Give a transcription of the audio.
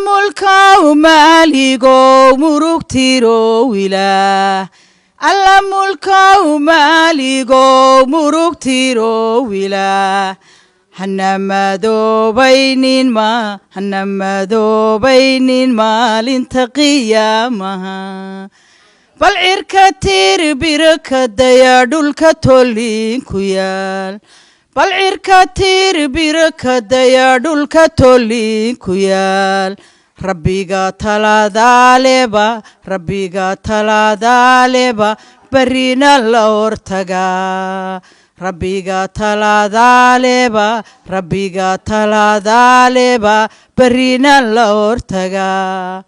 mulkow maaligow murugtirow ilaah alla mulkow maaligow murugtirow ilaah hana madoobaynin maalinta qiyaamaha bal cirka tir birka daya dhulka tolliinku yaal bal cirka tir birka daya dhulka tolliinku yaal rabbiga talaadaaleba barina la hortagaa rabbiga talaadaaleba barina la hortagaa